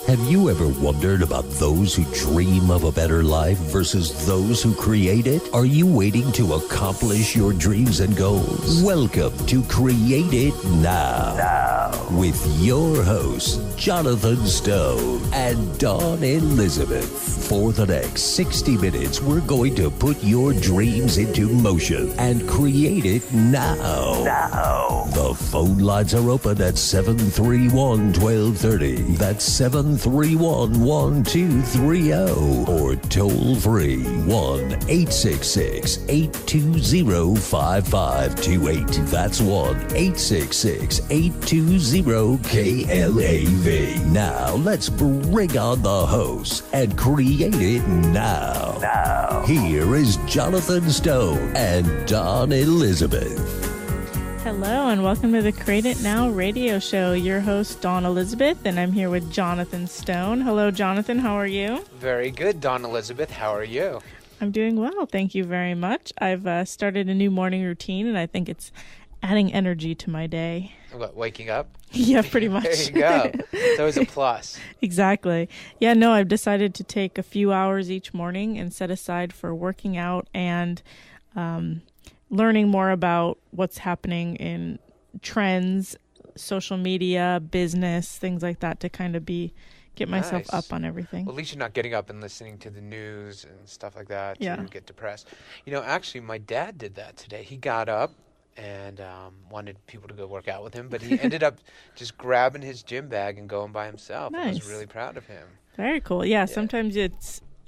Have you ever wondered about those who dream of a better life versus those who create it? Are you waiting to accomplish your dreams and goals? Welcome to Create It Now. With your hosts, Jonathan Stone and Dawn Elyzabeth. For the next 60 minutes, we're going to put your dreams into motion and create it now. The phone lines are open at 731-1230. That's 731-1230. Or toll free 1-866-820-5528. That's 1-866-820-KLAV. Now let's bring on the host and create it now. Here is Jonathan Stone and Dawn Elyzabeth. Hello and welcome to the Create It Now radio show. Your host, Dawn Elyzabeth, and I'm here with Jonathan Stone. Hello, Jonathan. How are you? Very good, Dawn Elyzabeth. How are you? I'm doing well. Thank you very much. I've started a new morning routine, and I think it's adding energy to my day. What, waking up? Yeah, pretty much. There you go. It's always a plus. Exactly. Yeah, no, I've decided to take a few hours each morning and set aside for working out and learning more about what's happening in trends, social media, business, things like that to kind of get myself up on everything. Well, at least you're not getting up and listening to the news and stuff like that to get depressed. You know, actually, my dad did that today. He got up and wanted people to go work out with him, but he ended up just grabbing his gym bag and going by himself. Nice. I was really proud of him. Very cool. Yeah, sometimes you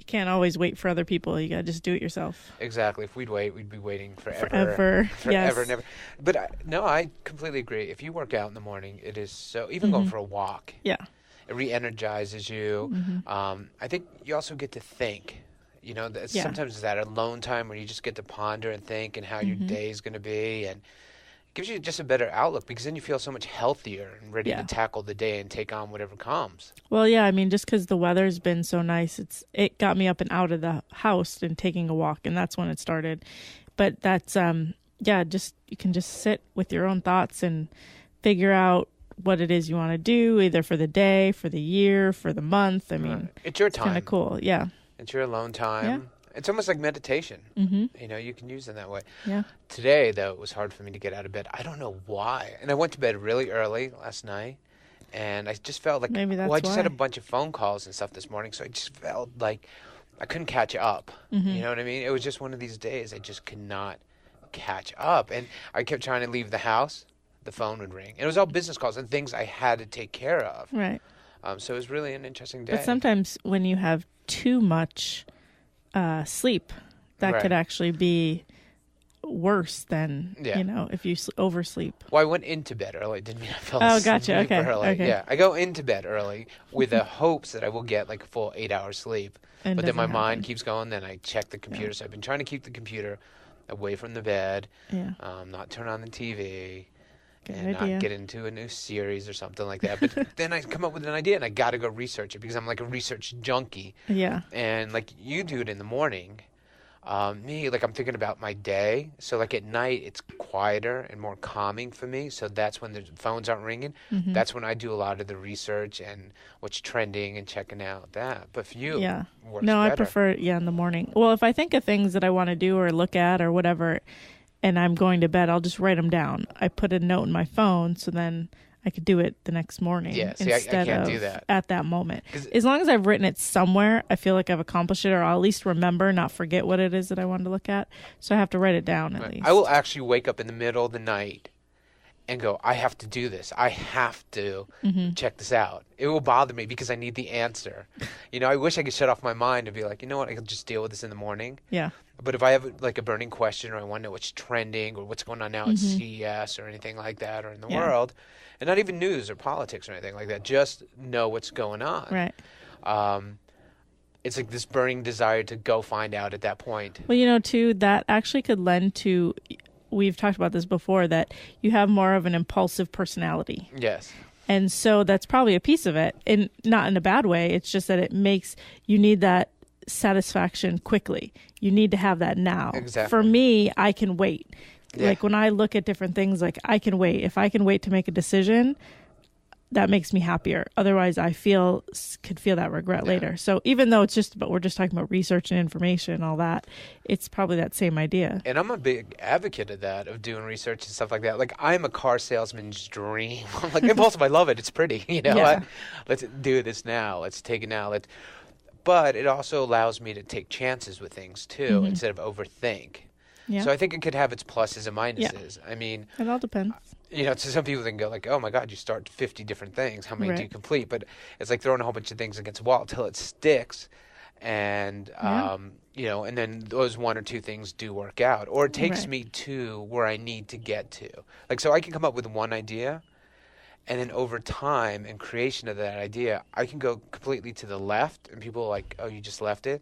can't always wait for other people. You got to just do it yourself. Exactly. If we'd wait, we'd be waiting forever. Yes. And ever. But I completely agree. If you work out in the morning, it is so, even going for a walk. Yeah. It re-energizes you. Mm-hmm. I think you also get to think. You know, sometimes it's that alone time where you just get to ponder and think and how your day is going to be, and it gives you just a better outlook because then you feel so much healthier and ready to tackle the day and take on whatever comes. Well, yeah, I mean, just because the weather's been so nice, it got me up and out of the house and taking a walk, and that's when it started. But that's, you can just sit with your own thoughts and figure out what it is you want to do, either for the day, for the year, for the month. I mean, it's your time. Kind of cool, yeah. It's your alone time. Yeah. It's almost like meditation. You know, you can use it that way. Yeah. Today, though, it was hard for me to get out of bed. I don't know why. And I went to bed really early last night, and I just felt like, maybe that's I just why. had a bunch of phone calls and stuff this morning, so I just felt like I couldn't catch up. You know what I mean? It was just one of these days I just could not catch up. And I kept trying to leave the house. The phone would ring. And it was all business calls and things I had to take care of. Right. So it was really an interesting day. But sometimes when you have too much sleep, that could actually be worse than, if you oversleep. Well, I went into bed early. Didn't mean I fell asleep. asleep Gotcha. Okay. early. Okay. Yeah, I go into bed early with the hopes that I will get like a full 8 hours sleep. And but then my doesn't mind happen. keeps going. Then I check the computer. So I've been trying to keep the computer away from the bed. Yeah. Not turn on the TV. Good and idea. not get into a new series or something like that. But then I come up with an idea, and I got to go research it because I'm like a research junkie. Yeah. And like you do it in the morning. Me, like I'm thinking about my day. So like at night, it's quieter and more calming for me. So that's when the phones aren't ringing. That's when I do a lot of the research and what's trending and checking out that. But for you, it works No, better. I prefer it, in the morning. Well, if I think of things that I want to do or look at or whatever, and I'm going to bed, I'll just write them down. I put a note in my phone so then I could do it the next morning. Yeah, see, instead I can't of do that. at that moment. As long as I've written it somewhere, I feel like I've accomplished it, or I'll at least remember, not forget what it is that I wanted to look at. So I have to write it down at least. I will actually wake up in the middle of the night and go, I have to do this. I have to check this out. It will bother me because I need the answer. You know, I wish I could shut off my mind and be like, you know what, I can just deal with this in the morning. Yeah. But if I have like a burning question or I want to know what's trending or what's going on now at CES or anything like that or in the world, and not even news or politics or anything like that, just know what's going on. Right. It's like this burning desire to go find out at that point. Well, too, that actually could lend to, we've talked about this before, that you have more of an impulsive personality. Yes. And so that's probably a piece of it, and not in a bad way. It's just that you need that satisfaction quickly. You need to have that now. Exactly. For me, I can wait. Yeah. Like when I look at different things, like I can wait. If I can wait to make a decision, that makes me happier. Otherwise, I could feel that regret later. So even though we're just talking about research and information and all that, it's probably that same idea. And I'm a big advocate of that, of doing research and stuff like that. Like, I'm a car salesman's dream. I'm like, impulsive, I love it. It's pretty. Yeah. Let's do this now. Let's take it now. But it also allows me to take chances with things too, instead of overthink. Yeah. So I think it could have its pluses and minuses. Yeah. I mean, It all depends. to some people they can go like, oh my God, you start 50 different things. How many do you complete? But it's like throwing a whole bunch of things against the wall until it sticks. And, and then those one or two things do work out. Or it takes me to where I need to get to. Like, so I can come up with one idea. And then over time and creation of that idea, I can go completely to the left. And people are like, oh, you just left it.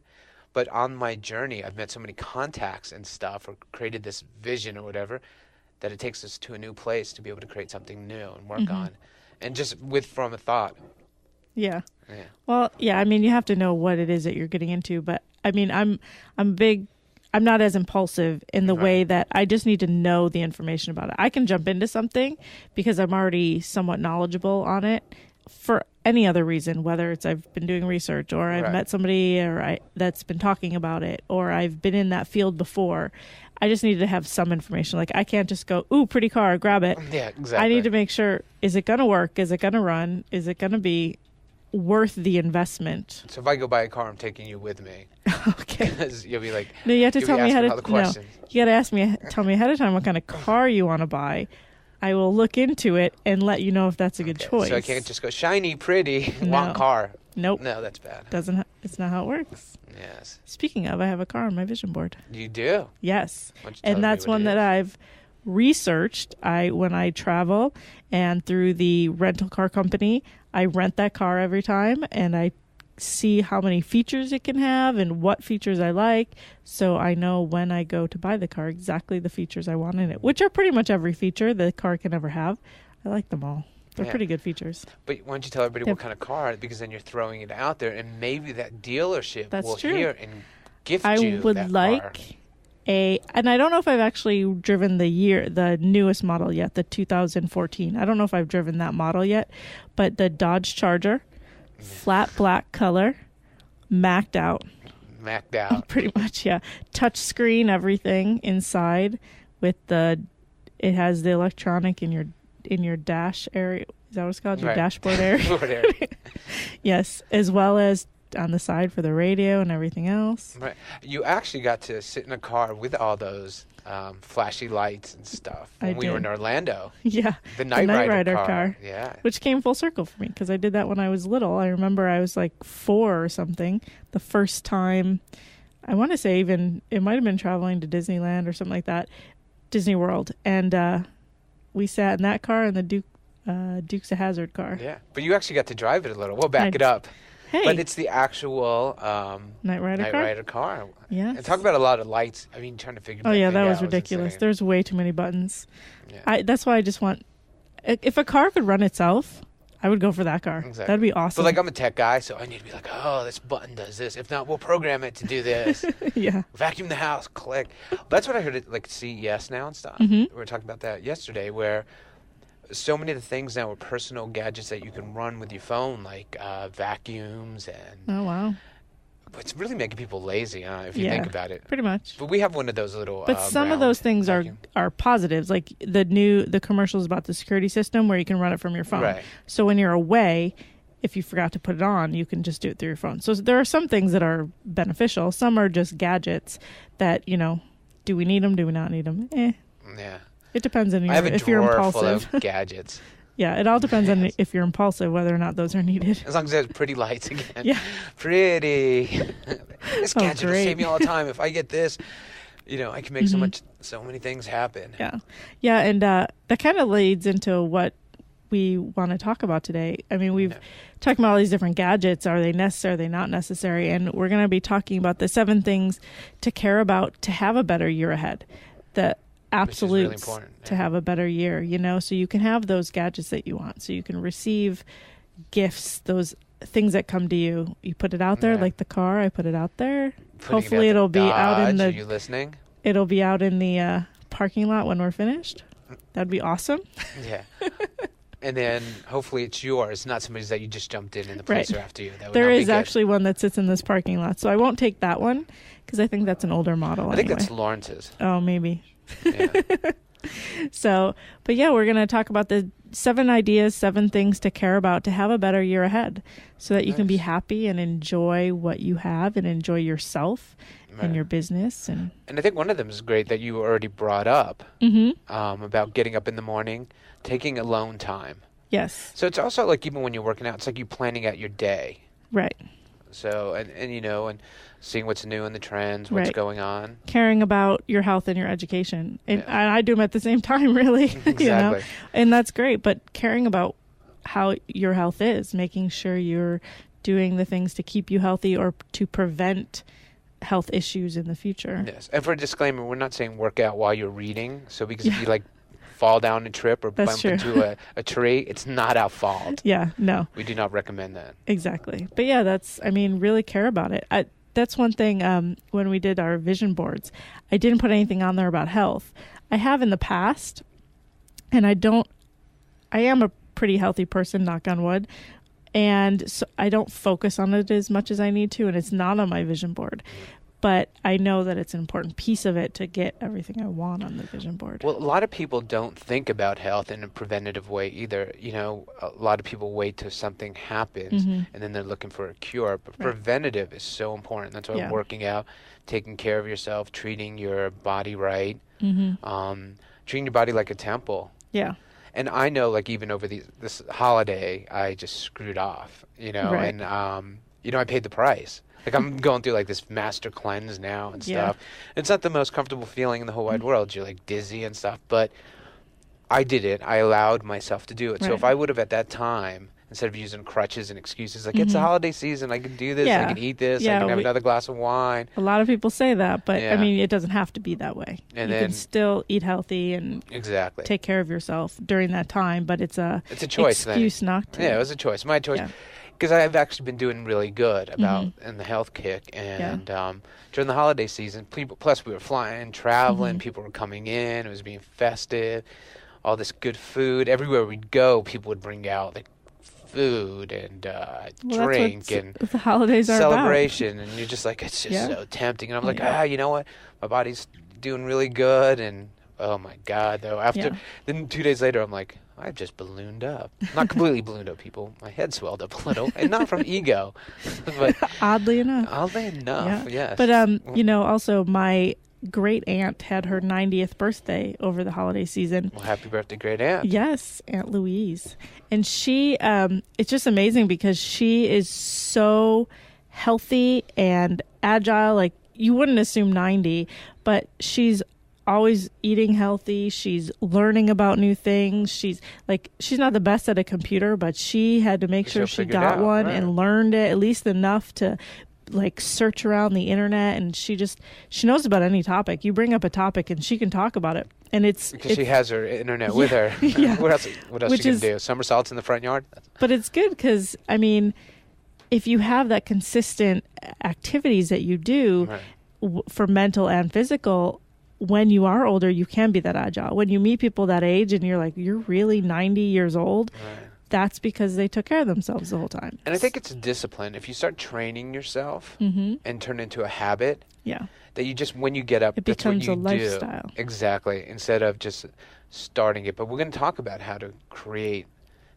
But on my journey, I've met so many contacts and stuff, or created this vision or whatever, that it takes us to a new place to be able to create something new and work on, and just from a thought. Yeah. Well, yeah. I mean, you have to know what it is that you're getting into. But I mean, I'm not as impulsive in the way that I just need to know the information about it. I can jump into something because I'm already somewhat knowledgeable on it for any other reason, whether it's I've been doing research or I've met somebody that's been talking about it, or I've been in that field before. I just need to have some information. Like, I can't just go, ooh, pretty car, grab it. Yeah, exactly. I need to make sure, is it going to work? Is it going to run? Is it going to be worth the investment? So if I go buy a car, I'm taking you with me. Okay. Because you'll be like, no, you have to tell me how to. No, you got to tell me ahead of time what kind of car you want to buy. I will look into it and let you know if that's a good choice. So I can't just go shiny, pretty, want car. Nope. No, that's bad. It's not how it works. Yes. Speaking of, I have a car on my vision board. You do? Yes. And that's one that I've researched. When I travel and through the rental car company, I rent that car every time, and I see how many features it can have and what features I like, so I know when I go to buy the car exactly the features I want in it, which are pretty much every feature the car can ever have. I like them all. They're pretty good features. But why don't you tell everybody what kind of car, because then you're throwing it out there, and maybe that dealership will hear and gift you that car. I would like and I don't know if I've actually driven the newest model yet, the 2014. I don't know if I've driven that model yet, but the Dodge Charger, flat black color, macked out. Pretty much, yeah. Touch screen, everything inside with it has the electronic in your dash area. Is that what it's called? Your dashboard area? Yes, as well as on the side for the radio and everything else. Right. You actually got to sit in a car with all those flashy lights and stuff when we were in Orlando. Yeah. The Night Rider car. Yeah. Which came full circle for me because I did that when I was little. I remember I was like 4 or something. The first time, I want to say even, it might have been traveling to Disneyland or something like that, Disney World. And we sat in that car and the Dukes of Hazzard car. Yeah. But you actually got to drive it a little. We'll back it up. Hey. But it's the actual Night Rider car. Yeah. And talk about a lot of lights. I mean, trying to figure that out. Oh, yeah, that was ridiculous. There's way too many buttons. Yeah. That's why I just want... If a car could run itself, I would go for that car. Exactly. That'd be awesome. But, like, I'm a tech guy, so I need to be like, oh, this button does this. If not, we'll program it to do this. Yeah. Vacuum the house, click. That's what I heard at, like, CES now and stuff. We were talking about that yesterday, where... so many of the things now are personal gadgets that you can run with your phone, like vacuums and... Oh, wow. But it's really making people lazy, if you think about it. Pretty much. But we have one of those little But some of those things are positives, like the commercials about the security system where you can run it from your phone. Right. So when you're away, if you forgot to put it on, you can just do it through your phone. So there are some things that are beneficial. Some are just gadgets that, do we need them? Do we not need them? Yeah. It depends on if you're impulsive. Full of gadgets. Yeah, it all depends on if you're impulsive, whether or not those are needed. As long as there's pretty lights again. Yeah. Pretty. This gadget will save me all the time. If I get this, I can make so many things happen. Yeah. Yeah, and that kind of leads into what we want to talk about today. I mean, we've talked about all these different gadgets. Are they necessary? Are they not necessary? And we're going to be talking about the 7 things to care about to have a better year ahead. The absolutes really to have a better year, so you can have those gadgets that you want, so you can receive gifts, those things that come to you. You put it out there, like the car. I put it out there. Hopefully it'll be out in the... Are you listening? It'll be out in the parking lot when we're finished. That'd be awesome. Yeah. And then hopefully it's yours, not somebody's that you just jumped in and the police are after you. That would There not be is good. actually one that sits in this parking lot, so I won't take that one because I think that's an older model. I think that's Lawrence's. Oh, maybe. Yeah. So, but yeah, we're going to talk about the 7 ideas, 7 things to care about to have a better year ahead so that you can be happy and enjoy what you have and enjoy yourself and your business. And I think one of them is great that you already brought up about getting up in the morning, taking alone time. Yes. So it's also like even when you're working out, it's like you planning out your day. Right. So, and you know, and seeing what's new in the trends, what's going on. Caring about your health and your education. And I do them at the same time, really. Exactly. You know? And that's great. But caring about how your health is, making sure you're doing the things to keep you healthy or to prevent health issues in the future. Yes. And for a disclaimer, we're not saying work out while you're reading. So because if you like fall down a trip or bump into a tree, it's not our fault. Yeah, no. We do not recommend that. Exactly. But yeah, really care about it. That's one thing when we did our vision boards, I didn't put anything on there about health. I have in the past, and I am a pretty healthy person, knock on wood, and so I don't focus on it as much as I need to, and it's not on my vision board. But I know that it's an important piece of it to get everything I want on the vision board. Well, a lot of people don't think about health in a preventative way either. You know, a lot of people wait till something happens and then they're looking for a cure. But preventative is so important. That's why working out, taking care of yourself, treating your body right, treating your body like a temple. Yeah. And I know, like, even over this holiday, I just screwed off, you know, and, you know, I paid the price. Like, I'm going through, like, this master cleanse now and stuff. It's not the most comfortable feeling in the whole wide world. You're, like, dizzy and stuff. But I did it. I allowed myself to do it. So if I would have at that time, instead of using crutches and excuses, like, it's the holiday season, I can do this, I can eat this, I can have another glass of wine. A lot of people say that, but, I mean, it doesn't have to be that way. And you can still eat healthy and take care of yourself during that time, but it's a choice excuse not to. Yeah, it was a choice. My choice. Because I've actually been doing really good about in the health kick, and during the holiday season, plus we were flying, traveling, people were coming in, it was being festive, all this good food. Everywhere we'd go, people would bring out like food and drink and the holidays celebration, and you're just like, it's just so tempting. And I'm like, you know what? My body's doing really good, and oh my God, though. Then 2 days later, I'm like, I've just ballooned up. Not completely ballooned up, people. My head swelled up a little, and not from ego, but oddly enough, yes. But you know, also my great aunt had her 90th birthday over the holiday season. Well, happy birthday, great aunt. Yes, Aunt Louise. And she, it's just amazing because she is so healthy and agile. Like, you wouldn't assume 90, but she's always eating healthy. She's learning about new things. She's not the best at a computer, but she had to make sure she got one and learned it at least enough to like search around the internet, and she knows about any topic. You bring up a topic and she can talk about it. And it's because she has her internet with her. What else she can do? Somersaults in the front yard? But it's good because, I mean, if you have that consistent activities that you do for mental and physical, when you are older, you can be that agile. When you meet people that age and you're like, you're really 90 years old, that's because they took care of themselves the whole time. And I think it's a discipline. If you start training yourself and turn into a habit, that you just, when you get up, it that's what becomes you a lifestyle. Do. Exactly. Instead of just starting it. But we're going to talk about how to create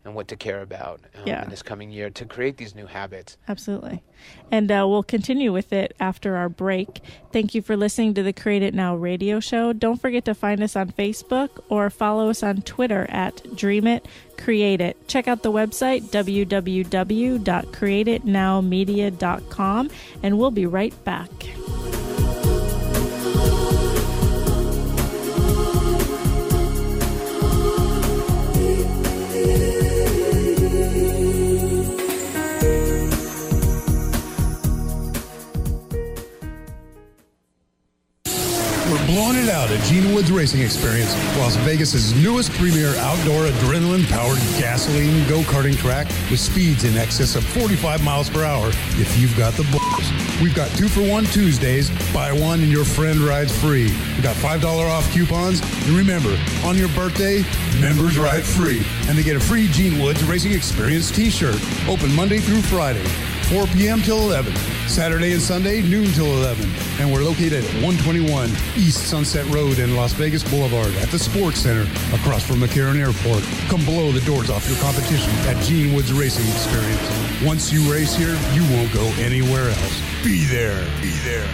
and what to care about in this coming year to create these new habits. Absolutely. And we'll continue with it after our break. Thank you for listening to the Create It Now radio show. Don't forget to find us on Facebook or follow us on Twitter at Dream It, Create It. Check out the website, www.createitnowmedia.com, and we'll be right back. Blowing it out the Gene Woods Racing Experience, Las Vegas's newest premier outdoor adrenaline-powered gasoline go-karting track with speeds in excess of 45 miles per hour if you've got the balls. We've got 2-for-1 Tuesdays, buy one and your friend rides free. We've got $5 off coupons, and remember, on your birthday, members ride free, and they get a free Gene Woods Racing Experience t-shirt, open Monday through Friday, 4 p.m. till 11, Saturday and Sunday, noon till 11. And we're located at 121 East Sunset Road in Las Vegas Boulevard at the Sports Center across from McCarran Airport. Come blow the doors off your competition at Gene Woods Racing Experience. Once you race here, you won't go anywhere else. Be there. Be there.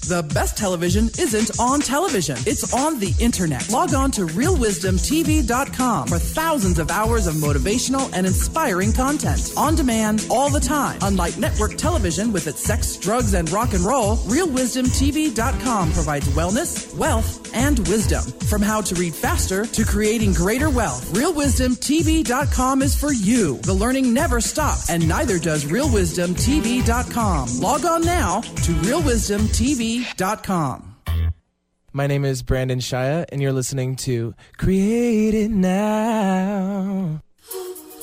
The best television isn't on television. It's on the internet. Log on to realwisdomtv.com for thousands of hours of motivational and inspiring content. On demand, all the time. Unlike network television with its sex, drugs, and rock and roll, realwisdomtv.com provides wellness, wealth, and wisdom. From how to read faster to creating greater wealth, realwisdomtv.com is for you. The learning never stops, and neither does realwisdomtv.com. Log on now to realwisdomtv.com. My name is Brandon Shia, and you're listening to Create It Now.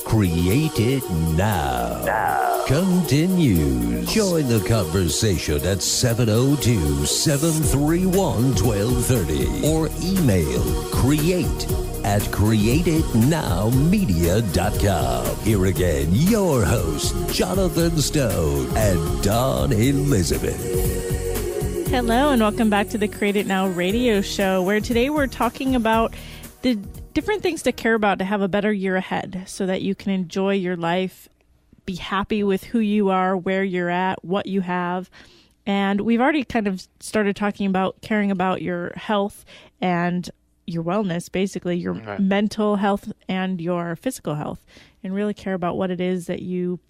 Create It Now. Continues. Join the conversation at 702-731-1230 or email create@createitnowmedia.com. Here again, your hosts, Jonathan Stone and Dawn Elyzabeth. Hello, and welcome back to the Create It Now radio show, where today we're talking about the different things to care about to have a better year ahead so that you can enjoy your life, be happy with who you are, where you're at, what you have. And we've already kind of started talking about caring about your health and your wellness, basically your mental health and your physical health, and really care about what it is that you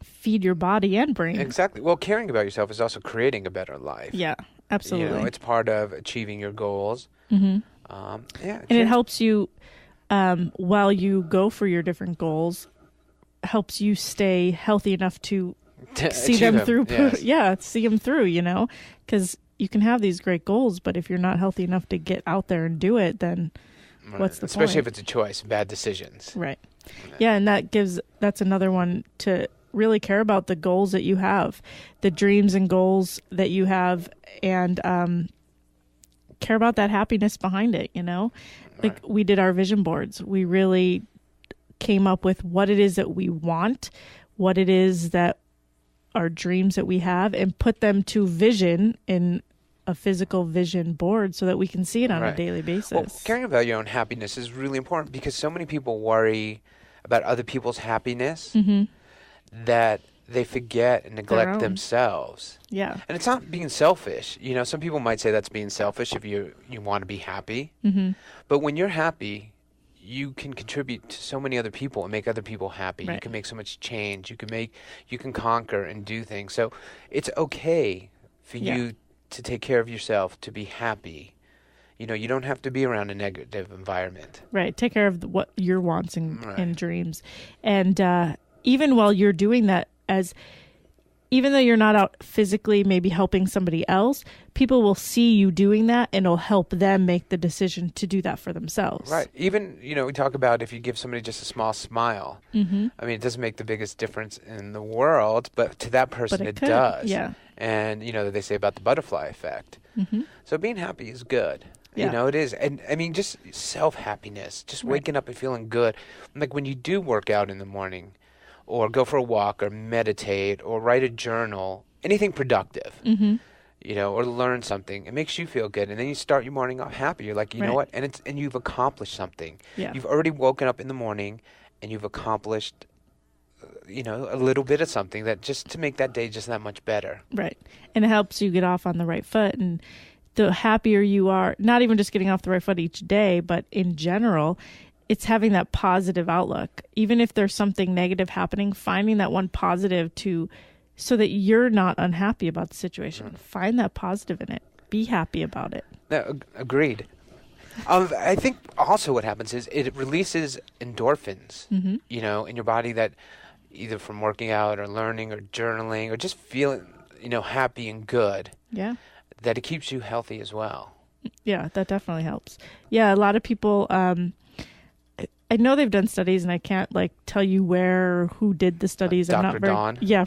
feed your body and brain. Exactly. Well, caring about yourself is also creating a better life. Yeah, absolutely. You know, it's part of achieving your goals. Mm-hmm. And it helps you, while you go for your different goals, helps you stay healthy enough to see them through. Yes. Yeah, see them through, you know, because you can have these great goals, but if you're not healthy enough to get out there and do it, then what's the point? Especially if it's a choice, bad decisions. Right. Yeah, and that's another one to really care about the goals that you have, the dreams and goals that you have, and care about that happiness behind it, you know? Like we did our vision boards. We really came up with what it is that we want, what it is that our dreams that we have, and put them to vision in a physical vision board so that we can see it on a daily basis. Well, caring about your own happiness is really important because so many people worry about other people's happiness that they forget and neglect themselves. Yeah. And it's not being selfish. You know, some people might say that's being selfish if you want to be happy. Mm-hmm. But when you're happy, you can contribute to so many other people and make other people happy. Right. You can make so much change. You can conquer and do things. So it's okay for you to take care of yourself, to be happy. You know, you don't have to be around a negative environment. Right. Take care of what your wants and dreams. And even while you're doing that, even though you're not out physically maybe helping somebody else, people will see you doing that and it'll help them make the decision to do that for themselves. Right. Even, you know, we talk about if you give somebody just a small smile. Mm-hmm. I mean, it doesn't make the biggest difference in the world, but to that person it does. Yeah. And, you know, they say about the butterfly effect. Mm-hmm. So being happy is good. Yeah. You know, it is. And, I mean, just self-happiness, just waking up and feeling good. Like when you do work out in the morning, or go for a walk, or meditate, or write a journal, anything productive, you know, or learn something. It makes you feel good, and then you start your morning off happy. You're like, you know what, and you've accomplished something. Yeah. You've already woken up in the morning, and you've accomplished, you know, a little bit of something that just to make that day just that much better. Right, and it helps you get off on the right foot, and the happier you are, not even just getting off the right foot each day, but in general, it's having that positive outlook. Even if there's something negative happening, finding that one positive so that you're not unhappy about the situation. Find that positive in it. Be happy about it. No, agreed. I think also what happens is it releases endorphins, you know, in your body that either from working out or learning or journaling or just feeling, you know, happy and good. Yeah. that it keeps you healthy as well. Yeah, that definitely helps. Yeah, a lot of people, I know they've done studies, and I can't tell you where or who did the studies. Dr. Dawn? Yeah,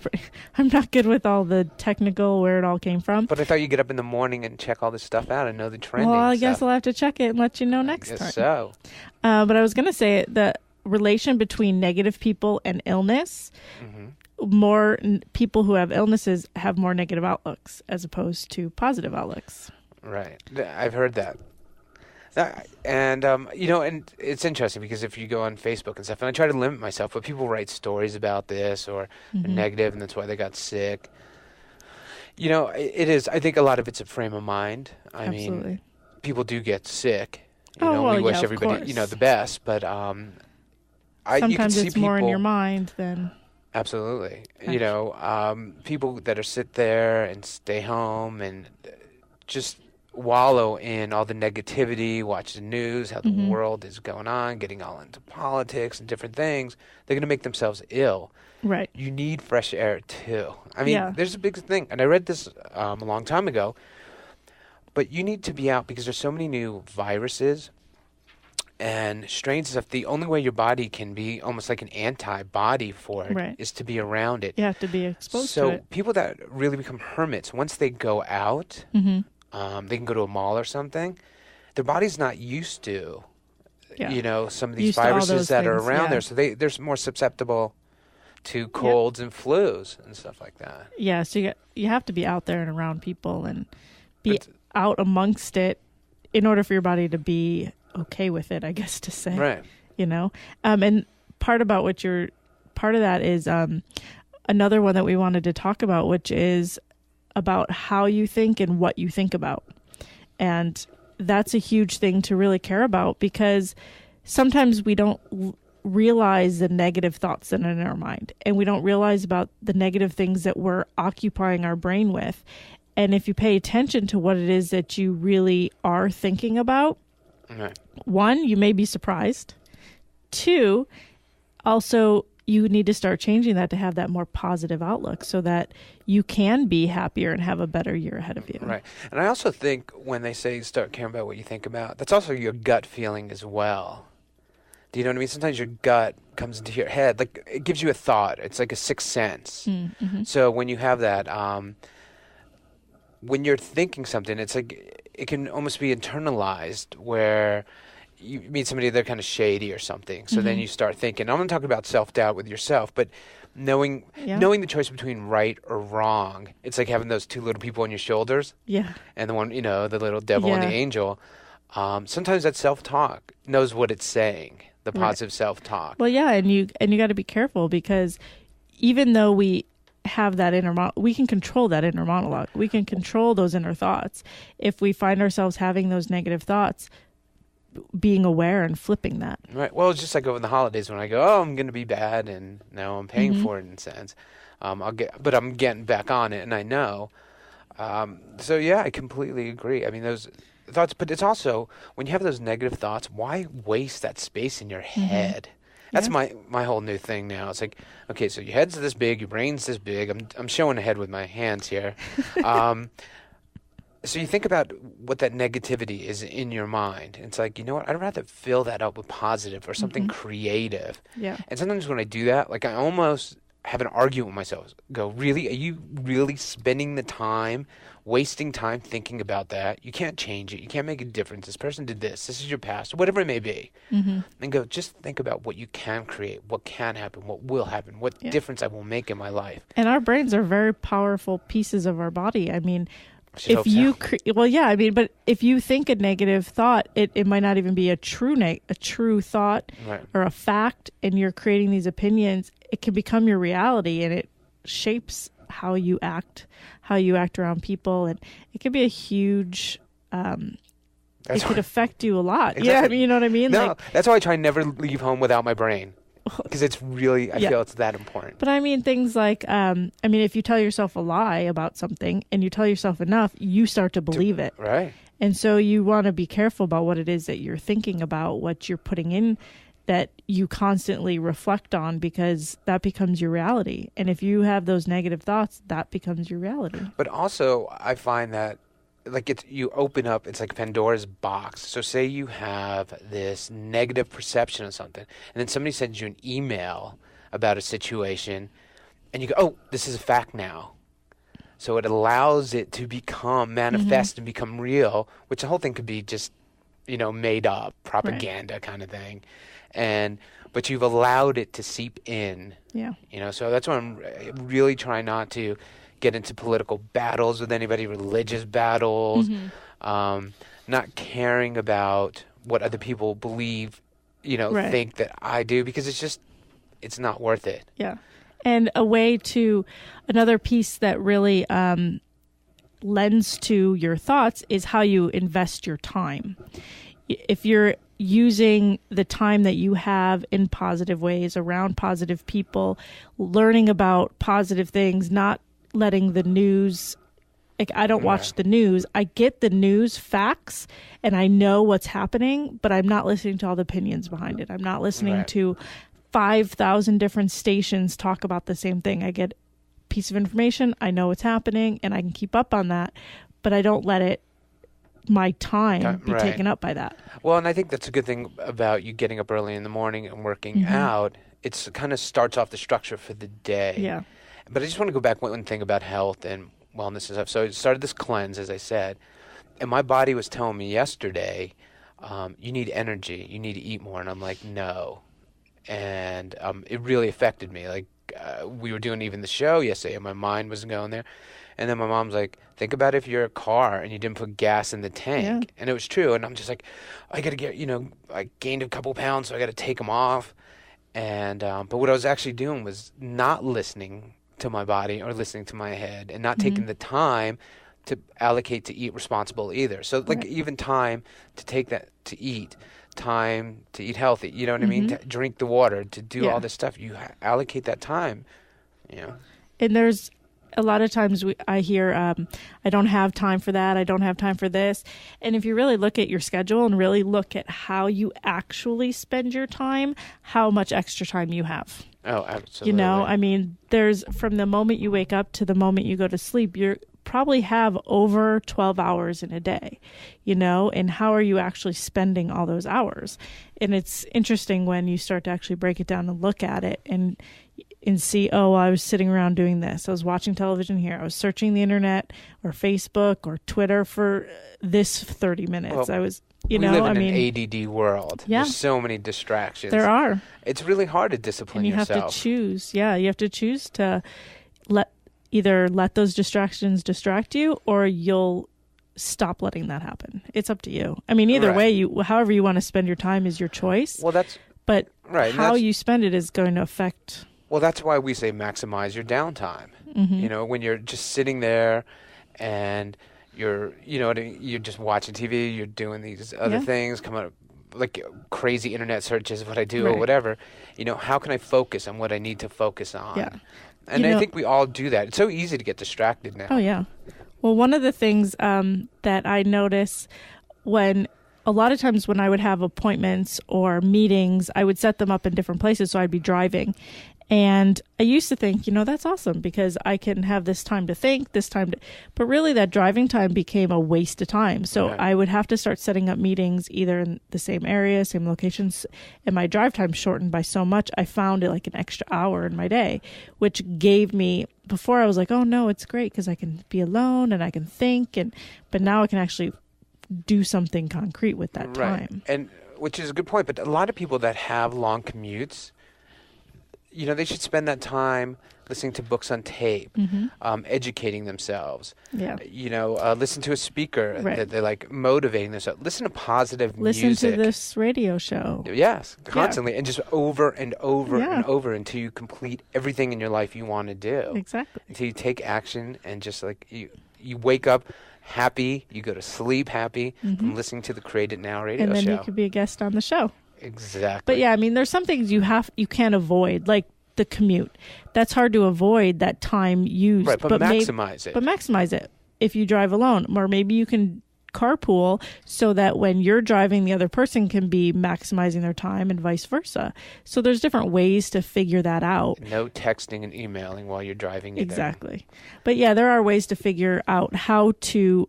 I'm not good with all the technical where it all came from. But I thought you get up in the morning and check all this stuff out and know the trending Well, I stuff. guess I'll have to check it and let you know next time. So. But I was going to say the relation between negative people and illness, more people who have illnesses have more negative outlooks as opposed to positive outlooks. Right. I've heard that. And and it's interesting because if you go on Facebook and stuff, and I try to limit myself, but people write stories about this or negative, and that's why they got sick. It is. I think a lot of it's a frame of mind. I mean, people do get sick. We wish everybody, the best, but sometimes you can see it's more in your mind than. Absolutely. People that are sit there and stay home and just wallow in all the negativity, watch the news, how the world is going on, getting all into politics and different things, they're going to make themselves ill. Right. You need fresh air too. I mean, there's a big thing, and I read this a long time ago, but you need to be out because there's so many new viruses and strains and stuff. The only way your body can be almost like an antibody for it is to be around it. You have to be exposed to it. So people that really become hermits, once they go out, they can go to a mall or something. Their body's not used to, some of these viruses that are around there. So they're more susceptible to colds and flus and stuff like that. Yeah, so you have to be out there and around people and be out amongst it in order for your body to be okay with it, I guess to say. Right. And part of that is another one that we wanted to talk about, which is about how you think and what you think about. And that's a huge thing to really care about because sometimes we don't realize the negative thoughts that are in our mind, and we don't realize about the negative things that we're occupying our brain with. And if you pay attention to what it is that you really are thinking about, one, you may be surprised. Two, also, you need to start changing that to have that more positive outlook so that you can be happier and have a better year ahead of you. Right. And I also think when they say start caring about what you think about, that's also your gut feeling as well. Do you know what I mean? Sometimes your gut comes into your head. Like, it gives you a thought. It's like a sixth sense. So when you have that, when you're thinking something, it's like it can almost be internalized where you meet somebody, they're kind of shady or something. So then you start thinking, I'm not talking about self-doubt with yourself, but knowing the choice between right or wrong. It's like having those two little people on your shoulders. Yeah. And the one, the little devil and the angel. Sometimes that self-talk knows what it's saying, the positive self-talk. Well, yeah, and you got to be careful because even though we have that we can control that inner monologue. We can control those inner thoughts. If we find ourselves having those negative thoughts, being aware and flipping that. Right. Well, it's just like over the holidays when I go, I'm going to be bad, and now I'm paying for it in a sense. But I'm getting back on it, and I know. So yeah, I completely agree. I mean, those thoughts, but it's also when you have those negative thoughts, why waste that space in your head? That's my whole new thing now. It's like, okay, so your head's this big, your brain's this big. I'm showing ahead with my hands here. So you think about what that negativity is in your mind. It's like, you know what? I'd rather fill that up with positive or something creative. Yeah. And sometimes when I do that, like I almost have an argument with myself. Go, really? Are you really spending the time, wasting time thinking about that? You can't change it. You can't make a difference. This person did this. This is your past, whatever it may be. And go, just think about what you can create, what can happen, what will happen, what difference I will make in my life. And our brains are very powerful pieces of our body. I mean, if you but if you think a negative thought, it might not even be a true thought or a fact, and you're creating these opinions. It can become your reality, and it shapes how you act around people, and it can be a huge. It could affect you a lot. Exactly. Yeah, I mean, you know what I mean. No, that's why I try and never leave home without my brain. Because it's really, I feel it's that important. But I mean, things like, if you tell yourself a lie about something and you tell yourself enough, you start to believe it. Right. And so you want to be careful about what it is that you're thinking about, what you're putting in that you constantly reflect on, because that becomes your reality. And if you have those negative thoughts, that becomes your reality. But also, I find that like you open up, it's like Pandora's box. So say you have this negative perception of something, and then somebody sends you an email about a situation, and you go, oh, this is a fact now. So it allows it to become manifest and become real, which the whole thing could be just, made up propaganda kind of thing. But you've allowed it to seep in. Yeah. So that's why I'm really trying not to get into political battles with anybody, religious battles, not caring about what other people believe, think that I do, because it's not worth it. Yeah. And another piece that really lends to your thoughts is how you invest your time. If you're using the time that you have in positive ways, around positive people, learning about positive things, not letting the news, like I don't watch the news. I get the news facts and I know what's happening, but I'm not listening to all the opinions behind it. I'm not listening to 5,000 different stations talk about the same thing. I get a piece of information, I know what's happening, and I can keep up on that, but I don't let my time be taken up by that. Well, and I think that's a good thing about you getting up early in the morning and working out. It kind of starts off the structure for the day. Yeah. But I just want to go back one thing about health and wellness and stuff. So I started this cleanse, as I said, and my body was telling me yesterday, you need energy, you need to eat more. And I'm like, no. And it really affected me. Like we were doing even the show yesterday, and my mind wasn't going there. And then my mom's like, think about if you're a car and you didn't put gas in the tank. Yeah. And it was true. And I'm just like, I got to get, I gained a couple pounds, so I got to take them off. And but what I was actually doing was not listening to my body or listening to my head, and not taking the time to allocate to eat responsible either. So like even time to take that to eat, time to eat healthy, you know what I mean? To drink the water, to do all this stuff. You allocate that time, And there's a lot of times I hear, I don't have time for that. I don't have time for this. And if you really look at your schedule and really look at how you actually spend your time, how much extra time you have. Oh, absolutely. I mean, there's from the moment you wake up to the moment you go to sleep, you probably have over 12 hours in a day, and how are you actually spending all those hours? And it's interesting when you start to actually break it down and look at it and see, oh, I was sitting around doing this. I was watching television here. I was searching the internet or Facebook or Twitter for this 30 minutes. Well, I was, we live in an ADD world. Yeah. There's so many distractions. There are. It's really hard to discipline yourself. And you have to choose. Yeah, you have to choose to either let those distractions distract you, or you'll stop letting that happen. It's up to you. I mean, either way, however you want to spend your time is your choice. Well, but how you spend it is going to affect. Well, that's why we say maximize your downtime. When you're just sitting there and you're just watching TV, you're doing these other things, come out like crazy internet searches of what I do or whatever. How can I focus on what I need to focus on? Yeah. And I think we all do that. It's so easy to get distracted now. Oh, yeah. Well, one of the things that I notice when a lot of times when I would have appointments or meetings, I would set them up in different places. So I'd be driving. And I used to think, that's awesome because I can have this time to think, but really that driving time became a waste of time. So I would have to start setting up meetings either in the same area, same locations, and my drive time shortened by so much. I found it like an extra hour in my day, which gave me, before I was like, oh no, it's great because I can be alone and I can think, but now I can actually do something concrete with that time. And which is a good point, but a lot of people that have long commutes, they should spend that time listening to books on tape, educating themselves. Yeah. Listen to a speaker that they like, motivating themselves. Listen to positive music. Listen to this radio show. Yes, constantly, and just over and over and over until you complete everything in your life you want to do. Exactly. Until you take action and just like you wake up happy, you go to sleep happy from listening to the Create It Now radio show. And then you could be a guest on the show. Exactly. But yeah, I mean, there's some things you can't avoid, like the commute. That's hard to avoid, that time used. Right, but maximize it. But maximize it if you drive alone. Or maybe you can carpool so that when you're driving, the other person can be maximizing their time and vice versa. So there's different ways to figure that out. No texting and emailing while you're driving. Exactly. But yeah, there are ways to figure out how to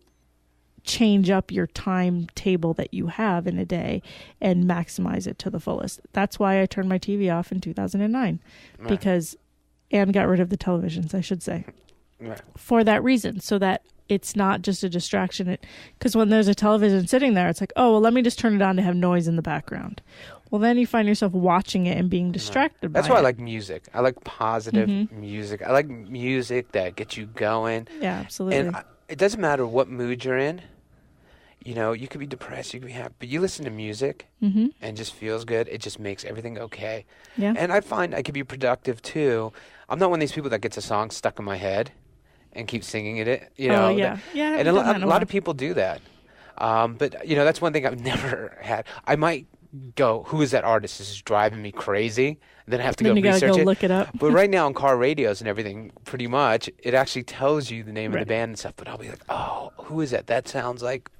change up your timetable that you have in a day and maximize it to the fullest. That's why I turned my TV off in 2009 and got rid of the televisions, I should say, for that reason, so that it's not just a distraction. Because when there's a television sitting there, it's like, oh, well, let me just turn it on to have noise in the background. Well, then you find yourself watching it and being distracted by it. That's why I like music. I like positive music. I like music that gets you going. Yeah, absolutely. And it doesn't matter what mood you're in. You know, you could be depressed, you could be happy, but you listen to music and it just feels good. It just makes everything okay. Yeah. And I find I could be productive too. I'm not one of these people that gets a song stuck in my head and keeps singing it. You know, and a lot of people do that. But you know, that's one thing I've never had. I might go, who is that artist? This is driving me crazy. And then I have to go research it. Look it up. But right now on car radios and everything, pretty much, it actually tells you the name of the band and stuff. But I'll be like, oh, who is that? That sounds like,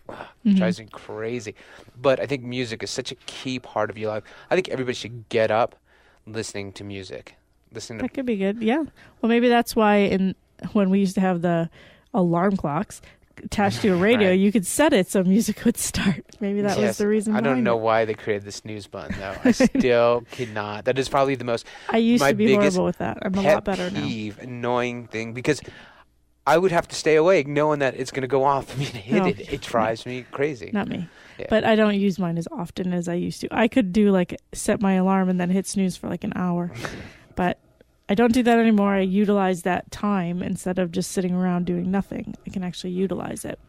drives me crazy. But I think music is such a key part of your life. I think everybody should get up listening to music. That could be good, yeah. Well, maybe that's why when we used to have the alarm clocks attached to a radio, you could set it so music would start. Maybe that was the reason. I don't know why they created the snooze button, though. I still cannot. That is probably the most. I used to be horrible with that. I'm a lot better now. Annoying thing, because I would have to stay awake knowing that it's going to go off. I mean, it drives me crazy. Not me. Yeah. But I don't use mine as often as I used to. I could do set my alarm and then hit snooze for an hour. But I don't do that anymore. I utilize that time instead of just sitting around doing nothing. I can actually utilize it.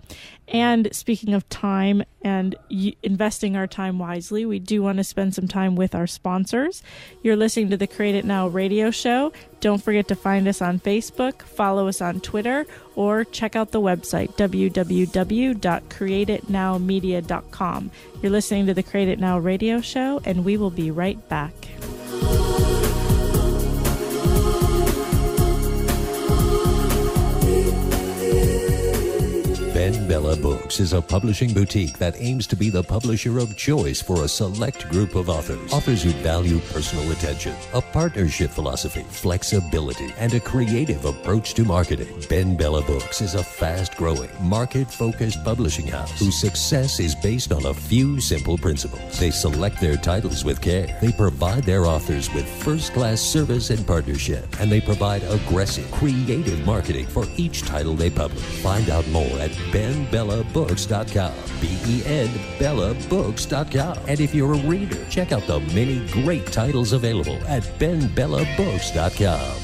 And speaking of time and investing our time wisely, we do want to spend some time with our sponsors. You're listening to the Create It Now radio show. Don't forget to find us on Facebook, follow us on Twitter, or check out the website, www.createitnowmedia.com. You're listening to the Create It Now radio show, and we will be right back. Ben Bella Books is a publishing boutique that aims to be the publisher of choice for a select group of authors. Authors who value personal attention, a partnership philosophy, flexibility, and a creative approach to marketing. Ben Bella Books is a fast-growing, market-focused publishing house whose success is based on a few simple principles. They select their titles with care. They provide their authors with first-class service and partnership. And they provide aggressive, creative marketing for each title they publish. Find out more at benbellabooks.com. benbellabooks.com. And if you're a reader, check out the many great titles available at benbellabooks.com.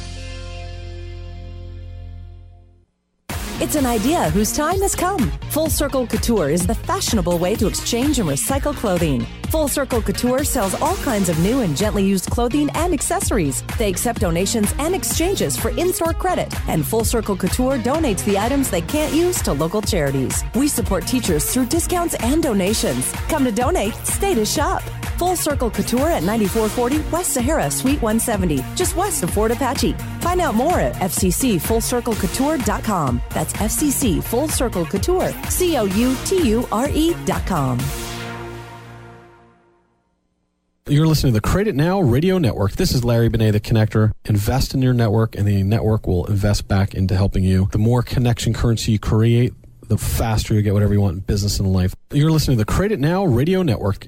It's an idea whose time has come. Full Circle Couture is the fashionable way to exchange and recycle clothing. Full Circle Couture sells all kinds of new and gently used clothing and accessories. They accept donations and exchanges for in-store credit. And Full Circle Couture donates the items they can't use to local charities. We support teachers through discounts and donations. Come to donate, stay to shop. Full Circle Couture at 9440 West Sahara, Suite 170, just west of Fort Apache. Find out more at fccfullcirclecouture.com. That's FCC Full Circle Couture, COUTURE.com. You're listening to the Create It Now Radio Network. This is Larry Benet, the Connector. Invest in your network, and the network will invest back into helping you. The more connection currency you create, the faster you get whatever you want in business and life. You're listening to the Create It Now Radio Network.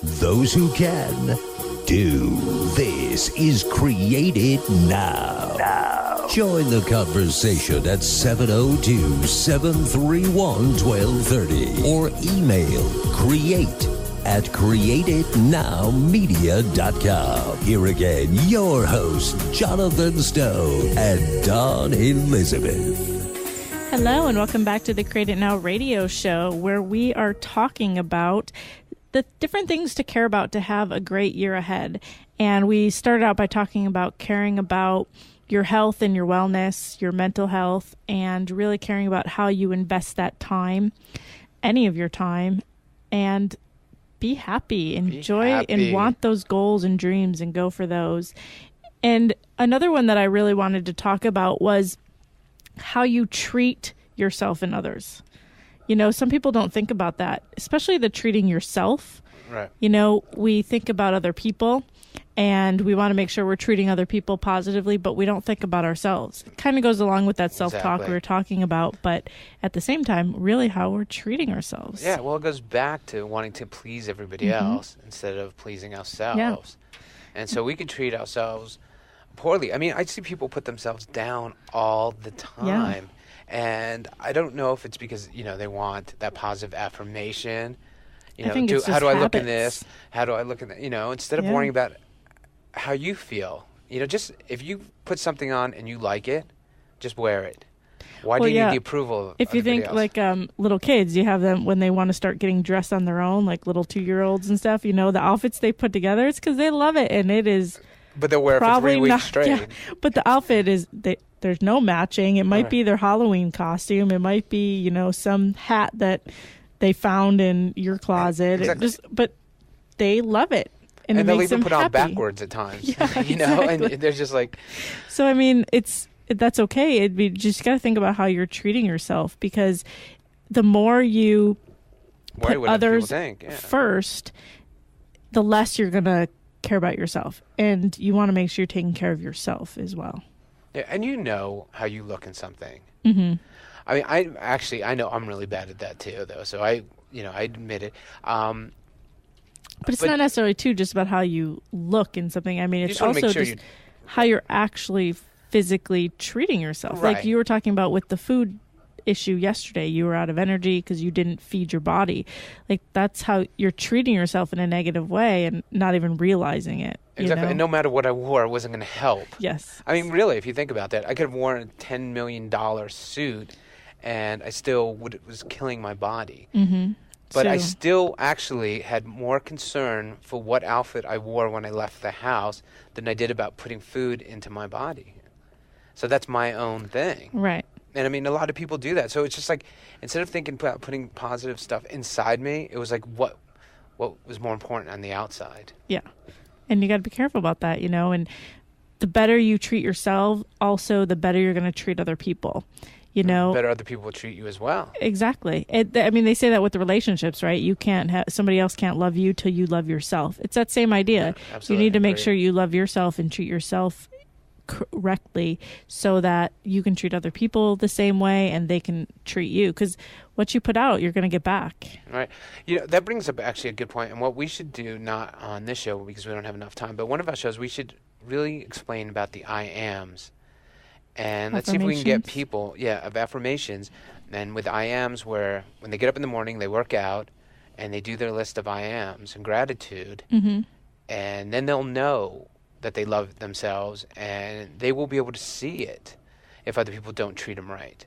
Those who can do. This is Create It Now. Join the conversation at 702-731-1230 or email create@createitnowmedia.com. Here again, your hosts, Jonathan Stone and Dawn Elyzabeth. Hello, and welcome back to the Create It Now radio show, where we are talking about the different things to care about to have a great year ahead. And we started out by talking about caring about your health and your wellness, your mental health, and really caring about how you invest that time, any of your time, and be happy, enjoy, and want those goals and dreams and go for those. And another one that I really wanted to talk about was how you treat yourself and others. You know, some people don't think about that, especially the treating yourself. Right. You know, we think about other people and we want to make sure we're treating other people positively, but we don't think about ourselves. It kind of goes along with that self-talk we were talking about, but at the same time, really how we're treating ourselves. Yeah, well, it goes back to wanting to please everybody else instead of pleasing ourselves. Yeah. And so we could treat ourselves poorly. I mean, I see people put themselves down all the time. Yeah. And I don't know if it's because, you know, they want that positive affirmation. You know, I think it's how just do I look in habits. this? How do I look in that? You know, instead of worrying about how you feel. You know, just if you put something on and you like it, just wear it. Why do you need the approval of If you think else? like little kids, you have them when they want to start getting dressed on their own, like little 2-year-olds and stuff, you know, the outfits they put together, it's because they love it. And it is But they'll wear it for probably 3 weeks not, straight. yeah, but the outfit is, there's no matching. It might be their Halloween costume. It might be, you know, some hat that they found in your closet. Exactly. But they love it. And it they'll makes even them put happy. on backwards at times. Yeah, you know, exactly. and they're just like, So, I mean, that's okay. You just got to think about how you're treating yourself, because the more you worry put what other others people think. Yeah. first, the less you're going to care about yourself. And you want to make sure you're taking care of yourself as well. Yeah, and you know how you look in something. Mm-hmm. I mean, I know I'm really bad at that too, though. So I admit it. But it's not necessarily too just about how you look in something. I mean, it's just wanna also make sure just how you're actually physically treating yourself. Right. Like you were talking about with the food issue yesterday, you were out of energy because you didn't feed your body. Like that's how you're treating yourself in a negative way and not even realizing it. Exactly. You know? And no matter what I wore, it wasn't going to help. Yes. I mean, really, if you think about that, I could have worn a $10 million suit and I still was killing my body. Mm-hmm. But I still actually had more concern for what outfit I wore when I left the house than I did about putting food into my body. So that's my own thing. Right. And I mean, a lot of people do that. So it's just like, instead of thinking about putting positive stuff inside me, it was like, what was more important on the outside? Yeah. And you got to be careful about that, you know, and the better you treat yourself, also the better you're going to treat other people. You know, better other people will treat you as well. Exactly. I mean, they say that with the relationships, right? You can't have somebody else can't love you till you love yourself. It's that same idea. Yeah, absolutely. You need to make sure you love yourself and treat yourself correctly so that you can treat other people the same way and they can treat you. Because what you put out, you're going to get back. Right. You know, that brings up actually a good point. And what we should do, not on this show because we don't have enough time, but one of our shows, we should really explain about the I ams. And let's see if we can get people, of affirmations. And with I ams, where when they get up in the morning, they work out, and they do their list of I ams and gratitude, and then they'll know that they love themselves, and they will be able to see it if other people don't treat them right.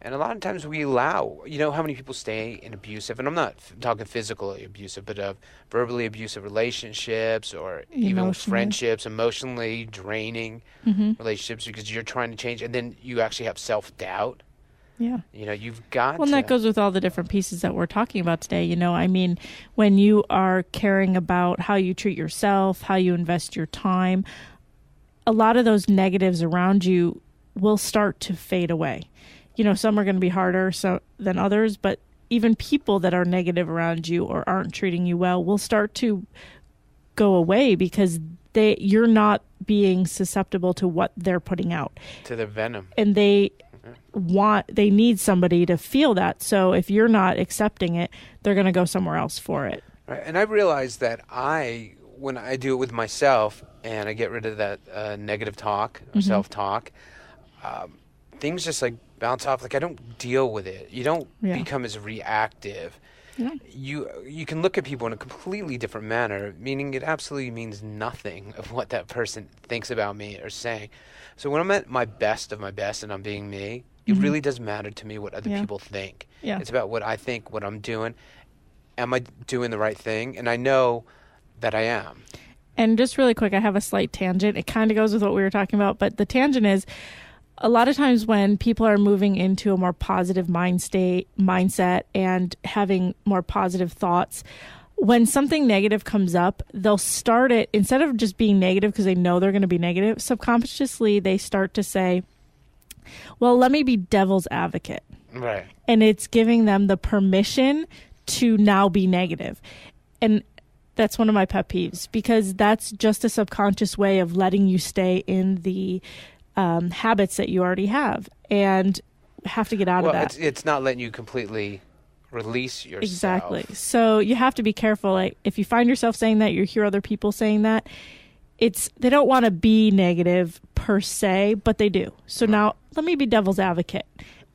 And a lot of times we allow, you know, how many people stay in abusive, and I'm not talking physically abusive, but of verbally abusive relationships or even friendships, emotionally draining relationships because you're trying to change, and then you actually have self-doubt. Yeah. You know, you've got and that goes with all the different pieces that we're talking about today. You know, I mean, when you are caring about how you treat yourself, how you invest your time, a lot of those negatives around you will start to fade away. You know, some are going to be harder than others, but even people that are negative around you or aren't treating you well will start to go away because you're not being susceptible to what they're putting out. To the venom. And they need somebody to feel that. So if you're not accepting it, they're going to go somewhere else for it. Right. And I realized that when I do it with myself and I get rid of that negative talk or self-talk, things just like bounce off. Like I don't deal with it. You don't become as reactive. Yeah. You can look at people in a completely different manner, meaning it absolutely means nothing of what that person thinks about me or saying. So when I'm at my best of my best and I'm being me, it really does matter to me what other people think. Yeah. It's about what I think, what I'm doing. Am I doing the right thing? And I know that I am. And just really quick, I have a slight tangent. It kind of goes with what we were talking about, but the tangent is a lot of times when people are moving into a more positive mindset and having more positive thoughts, when something negative comes up, they'll start it, instead of just being negative because they know they're going to be negative, subconsciously they start to say, well, let me be devil's advocate. Right. And it's giving them the permission to now be negative. And that's one of my pet peeves, because that's just a subconscious way of letting you stay in the habits that you already have, and have to get out of that. It's not letting you completely release yourself. Exactly. So you have to be careful. Like, if you find yourself saying that, you hear other people saying that, they don't want to be negative per se, but they do. So now let me be devil's advocate.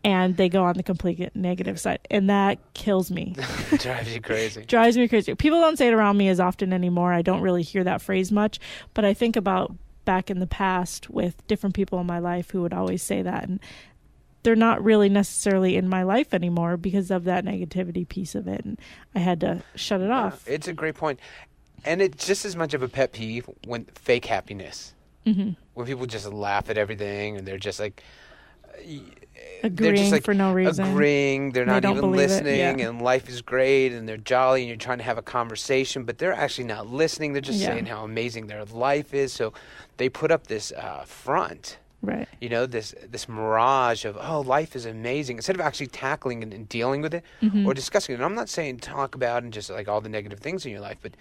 And they go on the complete negative side. And that kills me. Drives you crazy. Drives me crazy. People don't say it around me as often anymore. I don't really hear that phrase much. But I think about back in the past with different people in my life who would always say that. And they're not really necessarily in my life anymore because of that negativity piece of it. And I had to shut it off. It's a great point. And it's just as much of a pet peeve when fake happiness. Mm-hmm. When people just laugh at everything and they're just like... Agreeing just like for no reason. Agreeing, they're not even listening, yeah. and life is great, and they're jolly, and you're trying to have a conversation, but they're actually not listening. They're just saying how amazing their life is. So they put up this front, right? You know, this mirage of, oh, life is amazing, instead of actually tackling and dealing with it or discussing it. And I'm not saying talk about and just like all the negative things in your life, but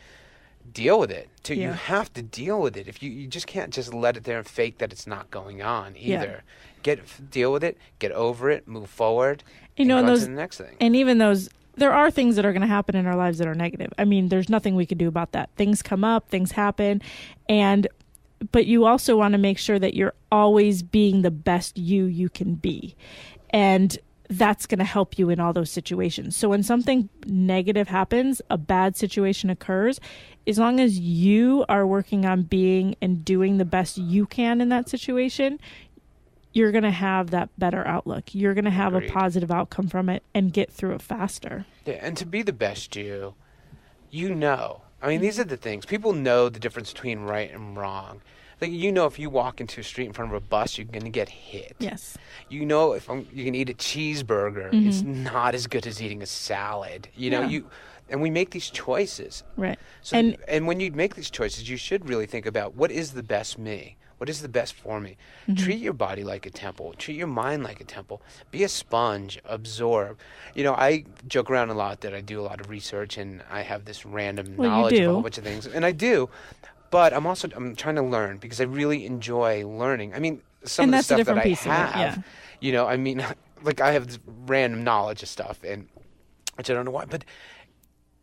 deal with it. You have to deal with it. If you just can't just let it there and fake that it's not going on either. Deal with it, get over it, move forward, and go on to the next thing. And even those, there are things that are going to happen in our lives that are negative. I mean, there's nothing we can do about that. Things come up, things happen, but you also want to make sure that you're always being the best you can be. And that's going to help you in all those situations. So when something negative happens, a bad situation occurs, as long as you are working on being and doing the best you can in that situation, you're going to have that better outlook. You're going to have a positive outcome from it and get through it faster. Yeah, and to be the best you know. I mean, these are the things. People know the difference between right and wrong. Like, you know, if you walk into a street in front of a bus, you're going to get hit. Yes. You know, you can eat a cheeseburger, it's not as good as eating a salad. You know, and we make these choices. Right. So, and when you make these choices, you should really think about, what is the best me? What is the best for me? Treat your body like a temple. Treat your mind like a temple. Be a sponge. Absorb. You know, I joke around a lot that I do a lot of research and I have this random knowledge of a whole bunch of things. And I do. But I'm trying to learn because I really enjoy learning. I mean, some of the stuff that I have, you know, I mean, like I have this random knowledge of stuff, and which I don't know why, but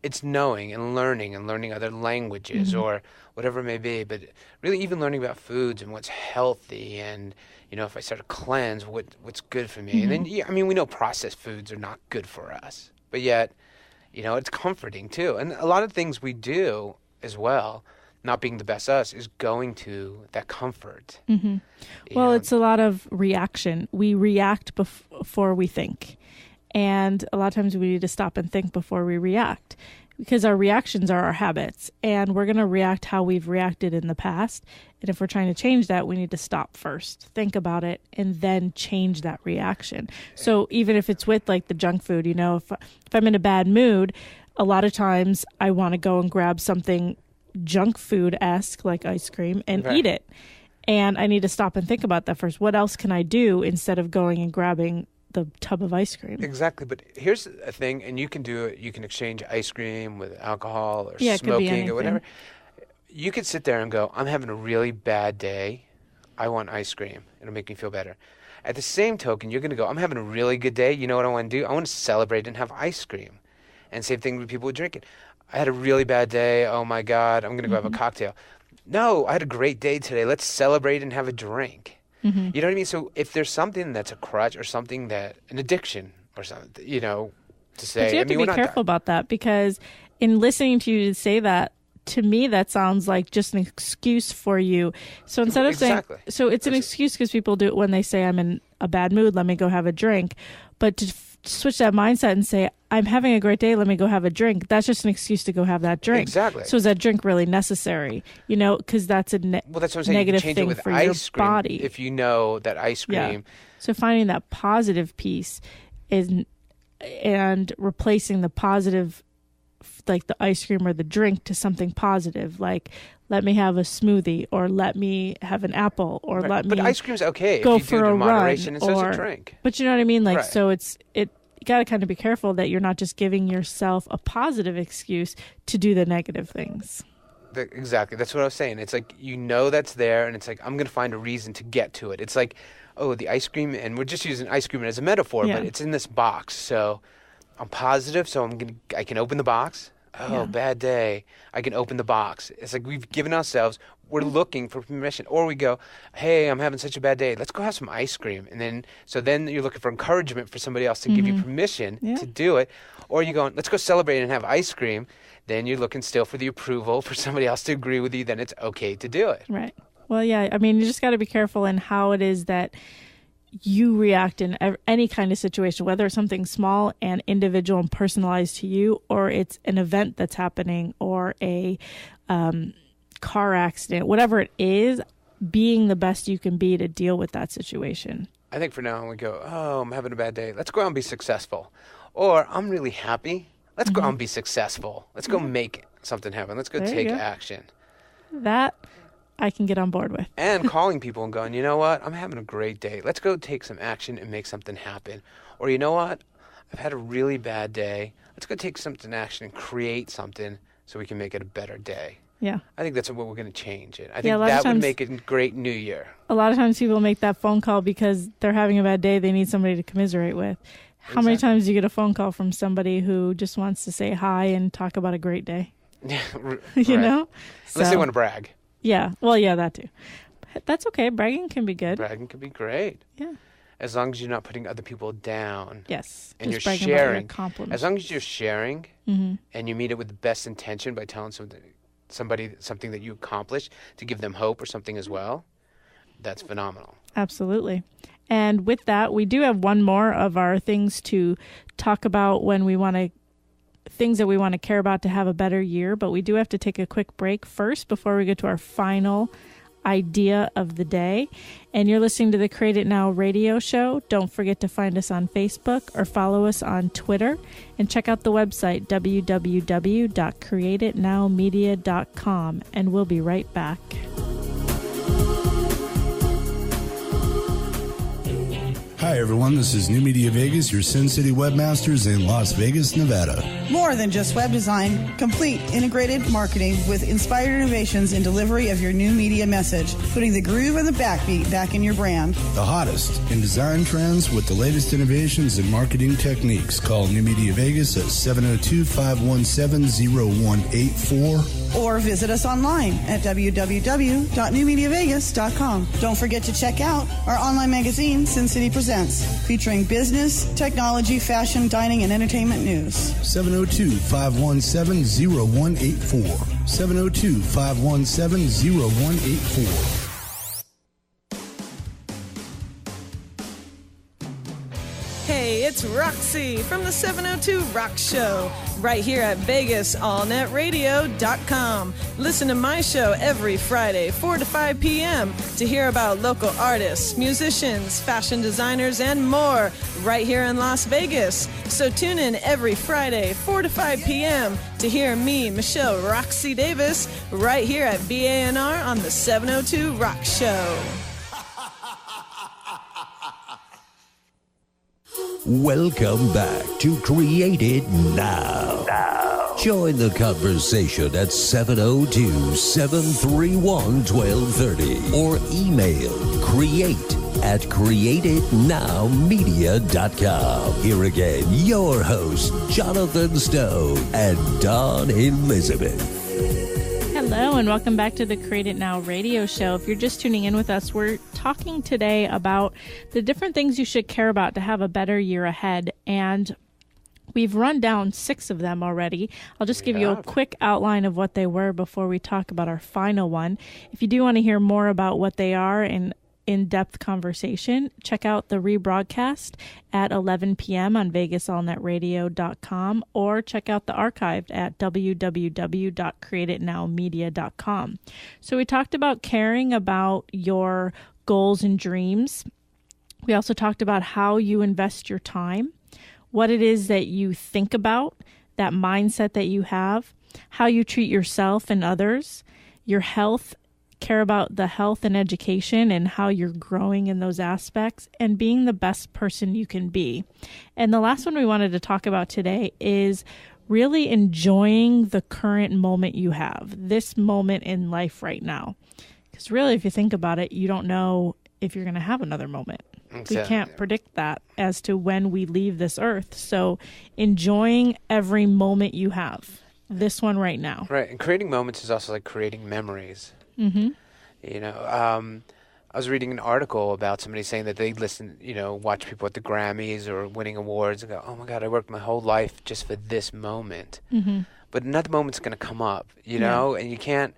it's knowing and learning other languages or whatever it may be. But really even learning about foods and what's healthy, and, you know, if I start to cleanse, what's good for me. And then, I mean, we know processed foods are not good for us, but yet, you know, it's comforting too. And a lot of things we do as well, not being the best us, is going to that comfort. Well, it's a lot of reaction. We react before we think. And a lot of times we need to stop and think before we react, because our reactions are our habits, and we're going to react how we've reacted in the past. And if we're trying to change that, we need to stop first, think about it, and then change that reaction. So even if it's with like the junk food, you know, if I'm in a bad mood, a lot of times I want to go and grab something junk food-esque like ice cream and eat it. And I need to stop and think about that first. What else can I do instead of going and grabbing the tub of ice cream? Exactly. But here's a thing, and you can do it. You can exchange ice cream with alcohol or it could be smoking or whatever. You could sit there and go, I'm having a really bad day. I want ice cream. It'll make me feel better. At the same token, you're going to go, I'm having a really good day. You know what I want to do? I want to celebrate and have ice cream. And same thing with people who drink it. I had a really bad day. Oh, my God. I'm going to go have a cocktail. No, I had a great day today. Let's celebrate and have a drink. You know what I mean? So if there's something that's a crutch or something an addiction or something, you know, to say. But you have to be careful about that, because in listening to you say that, to me, that sounds like just an excuse for you. So instead of saying, so it's an excuse because people do it when they say, I'm in a bad mood, let me go have a drink. But to switch that mindset and say, I'm having a great day, let me go have a drink, that's just an excuse to go have that drink. Exactly. So is that drink really necessary? You know, because that's a well, that's what I'm saying. negative you can change thing it with for ice your cream body. If you know that ice cream. So finding that positive piece and replacing the positive, like the ice cream or the drink, to something positive, like let me have a smoothie, or let me have an apple, or Right. let me But ice cream's okay go if you for do it a in moderation, run, and so's or a drink. But you know what I mean? Like, Right. so you got to kind of be careful that you're not just giving yourself a positive excuse to do the negative things. Exactly. That's what I was saying. It's like, that's there, and it's like, I'm going to find a reason to get to it. It's like, oh, the ice cream, and we're just using ice cream as a metaphor, Yeah. but it's in this box. So I'm positive, so I can open the box. Oh, Yeah. bad day. I can open the box. It's like we've given ourselves, we're looking for permission. Or we go, hey, I'm having such a bad day. Let's go have some ice cream. And then you're looking for encouragement for somebody else to give you permission to do it. Or you go, let's go celebrate and have ice cream. Then you're looking still for the approval for somebody else to agree with you. Then it's okay to do it. Right. Well, yeah, I mean, you just got to be careful in how it is that you react in any kind of situation, whether it's something small and individual and personalized to you, or it's an event that's happening, or a car accident, whatever it is, being the best you can be to deal with that situation. I think for now we go, oh, I'm having a bad day. Let's go out and be successful. Or I'm really happy. Let's go out and be successful. Let's go make something happen. Let's go take action. That I can get on board with. And calling people and going, you know what? I'm having a great day. Let's go take some action and make something happen. Or you know what? I've had a really bad day. Let's go take something action and create something so we can make it a better day. Yeah. I think that's what we're going to change it. I think Yeah, a lot of that would times- make it a great new year. A lot of times people make that phone call because they're having a bad day. They need somebody to commiserate with. How many times do you get a phone call from somebody who just wants to say hi and talk about a great day? You know? Unless they want to brag. Yeah. Well, yeah, that too. But that's okay. Bragging can be good. Bragging can be great. Yeah. As long as you're not putting other people down. Yes. And just you're bragging about your sharing. accomplishments. As long as you're sharing Mm-hmm. and you meet it with the best intention by telling somebody something that you accomplished to give them hope or something as well, that's phenomenal. Absolutely. And with that, we do have one more of our things to talk about when we want to, things that we want to care about to have a better year. But we do have to take a quick break first before we get to our final idea of the day. And you're listening to the Create It Now radio show. Don't forget to find us on Facebook or follow us on Twitter, and check out the website www.createitnowmedia.com, and we'll be right back. Hi, everyone. This is New Media Vegas, your Sin City webmasters in Las Vegas, Nevada. More than just web design, complete integrated marketing with inspired innovations in delivery of your new media message, putting the groove and the backbeat back in your brand. The hottest in design trends with the latest innovations in marketing techniques. Call New Media Vegas at 702-517-0184. Or visit us online at www.newmediavegas.com. Don't forget to check out our online magazine, Sin City Presents, featuring business, technology, fashion, dining, and entertainment news. 702-517-0184. 702-517-0184. Hey, it's Roxy from the 702 Rock Show, right here at VegasAllNetRadio.com. Listen to my show every Friday, 4 to 5 p.m. to hear about local artists, musicians, fashion designers, and more right here in Las Vegas. So tune in every Friday, 4 to 5 p.m. to hear me, Michelle Roxy Davis, right here at BANR on the 702 Rock Show. Welcome back to Create It Now. Join the conversation at 702-731-1230 or email create@createitnowmedia.com. Here again, your hosts, Jonathan Stone and Dawn Elyzabeth. Hello, and welcome back to the Create It Now radio show. If you're just tuning in with us, we're talking today about the different things you should care about to have a better year ahead. And we've run down 6 of them already. I'll just give you a quick outline of what they were before we talk about our final one. If you do want to hear more about what they are and in-depth conversation, check out the rebroadcast at 11 p.m. on VegasAllNetRadio.com, or check out the archived at www.createitnowmedia.com. So we talked about caring about your goals and dreams. We also talked about how you invest your time, what it is that you think about, that mindset that you have, how you treat yourself and others, your health, care about the health and education and how you're growing in those aspects, and being the best person you can be. And the last one we wanted to talk about today is really enjoying the current moment you have, this moment in life right now. Because really, if you think about it, you don't know if you're going to have another moment. Exactly. We can't predict that as to when we leave this earth. So enjoying every moment you have, this one right now. Right. And creating moments is also like creating memories. Mm-hmm. You know, I was reading an article about somebody saying that they watch people at the Grammys or winning awards and go, oh my God, I worked my whole life just for this moment. Mm-hmm. But another moment's going to come up, you know, and you can't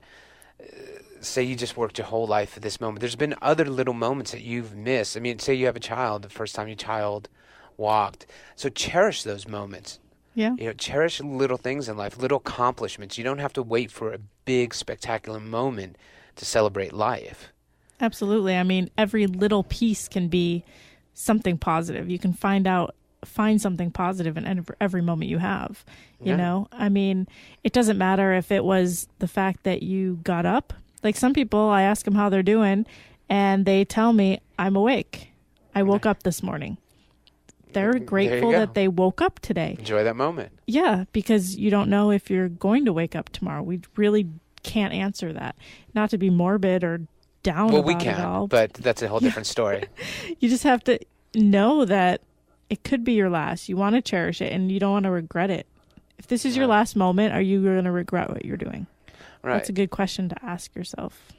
say you just worked your whole life for this moment. There's been other little moments that you've missed. I mean, say you have a child, the first time your child walked. So cherish those moments. Yeah. You know, cherish little things in life, little accomplishments. You don't have to wait for a big, spectacular moment to celebrate life. Absolutely. I mean, every little piece can be something positive. You can find something positive in every moment you have. You know, I mean, it doesn't matter if it was the fact that you got up. Like some people, I ask them how they're doing, and they tell me, I'm awake. I woke up this morning. They're grateful that they woke up today. Enjoy that moment. Yeah, because you don't know if you're going to wake up tomorrow. We really can't answer that. Not to be morbid or down well, about we can, it all. But that's a whole different story. You just have to know that it could be your last. You want to cherish it, and you don't want to regret it. If this is your last moment, are you going to regret what you're doing? Right. That's a good question to ask yourself.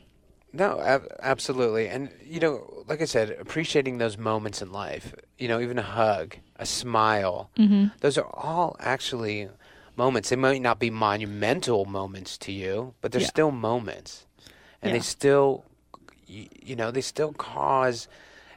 No, absolutely. And, you know, like I said, appreciating those moments in life, you know, even a hug, a smile, those are all actually moments. They might not be monumental moments to you, but they're still moments. And they still, you know, they still cause,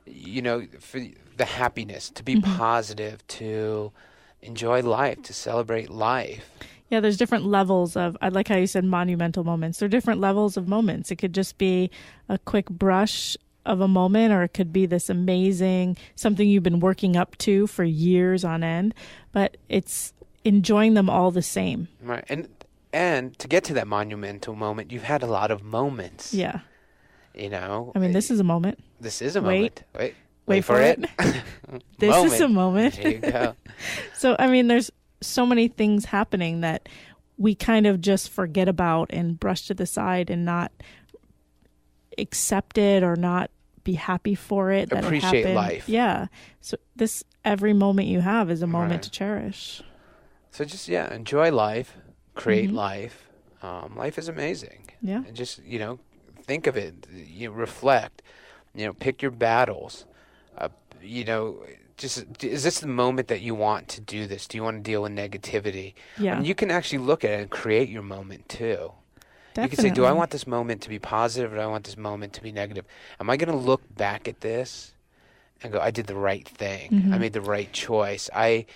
you know, for the happiness, to be positive, to enjoy life, to celebrate life. Yeah, there's different levels of, I like how you said monumental moments. There are different levels of moments. It could just be a quick brush of a moment, or it could be this amazing, something you've been working up to for years on end, but it's enjoying them all the same. Right. And to get to that monumental moment, you've had a lot of moments. Yeah. You know? I mean, this is a moment. This is a moment. Wait for it. This is a moment. There you go. So, I mean, there's so many things happening that we kind of just forget about and brush to the side and not accept it or not be happy for it. That Appreciate it happened. life. Yeah. So every moment you have is a moment to cherish. So just, enjoy life, create life. Life is amazing. Yeah. And just, you know, think of it, you know, reflect, you know, pick your battles, you know, just, is this the moment that you want to do this? Do you want to deal with negativity? Yeah. I mean, you can actually look at it and create your moment too. Definitely. You can say, do I want this moment to be positive or do I want this moment to be negative? Am I going to look back at this and go, I did the right thing. I made the right choice. I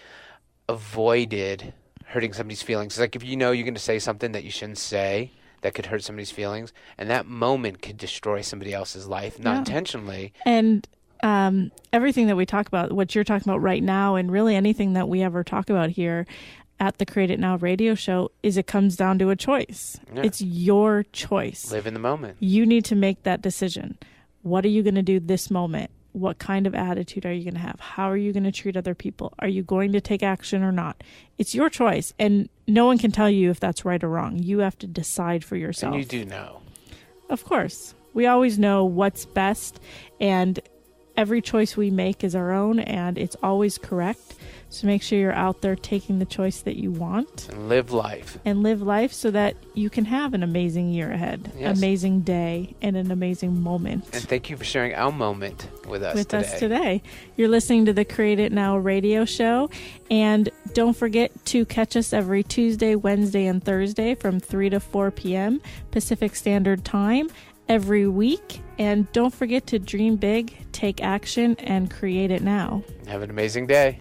avoided hurting somebody's feelings. It's like if you know you're going to say something that you shouldn't say that could hurt somebody's feelings, and that moment could destroy somebody else's life, not intentionally. And everything that we talk about, what you're talking about right now, and really anything that we ever talk about here at the Create It Now radio show, is it comes down to a choice. Yeah. It's your choice. Live in the moment. You need to make that decision. What are you going to do this moment? What kind of attitude are you going to have? How are you going to treat other people? Are you going to take action or not? It's your choice. And no one can tell you if that's right or wrong. You have to decide for yourself. And you do know. Of course. We always know what's best, and every choice we make is our own, and it's always correct. So make sure you're out there taking the choice that you want. And live life. And live life so that you can have an amazing year ahead, amazing day, and an amazing moment. And thank you for sharing our moment with us today. You're listening to the Create It Now radio show. And don't forget to catch us every Tuesday, Wednesday, and Thursday from 3 to 4 p.m. Pacific Standard Time every week. And don't forget to dream big, take action, and create it now. Have an amazing day.